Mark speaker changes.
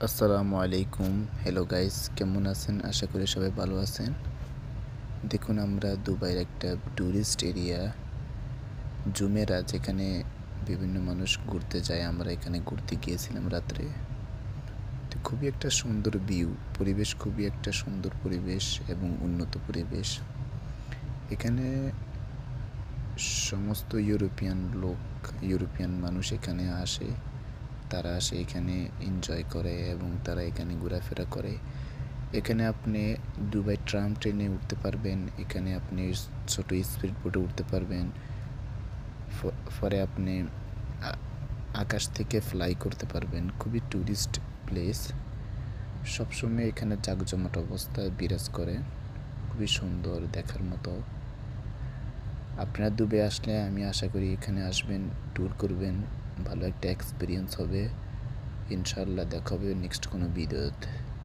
Speaker 1: আসসালামু আলাইকুম। Hello guys, কেমন আছেন? আশা করি সবাই ভালো আছেন। দেখুন, আমরা দুবাইয়ের একটা ট্যুরিস্ট এরিয়া জুমেরা, যেখানে বিভিন্ন মানুষ ঘুরতে যায়। আমরা এখানে ঘুরতে গিয়েছিলাম রাত্রে। তো খুবই একটা সুন্দর ভিউ, পরিবেশ খুবই একটা সুন্দর পরিবেশ এবং উন্নত পরিবেশ। এখানে সমস্ত ইউরোপিয়ান মানুষ এখানে আসে। তারা আসে এখানে এনজয় করে এবং তারা এখানে ঘোরাফেরা করে। এখানে আপনি দুবাই ট্রাম ট্রেনে উঠতে পারবেন। এখানে আপনি ছোট স্পিড বোটে উঠতে পারবেন। পরে আপনি আকাশ থেকে ফ্লাই করতে পারবেন। খুবই ট্যুরিস্ট প্লেস। সবসময় এখানে জাঁকজমট অবস্থা বিরাজ করে। খুবই সুন্দর, দেখার মতো। আপনারা দুবাই আসলে আমি আশা করি এখানে আসবেন, ট্যুর করবেন, ভালো একটা এক্সপিরিয়েন্স হবে। ইনশাআল্লাহ দেখা হবে নেক্সট কোনো ভিডিওতে।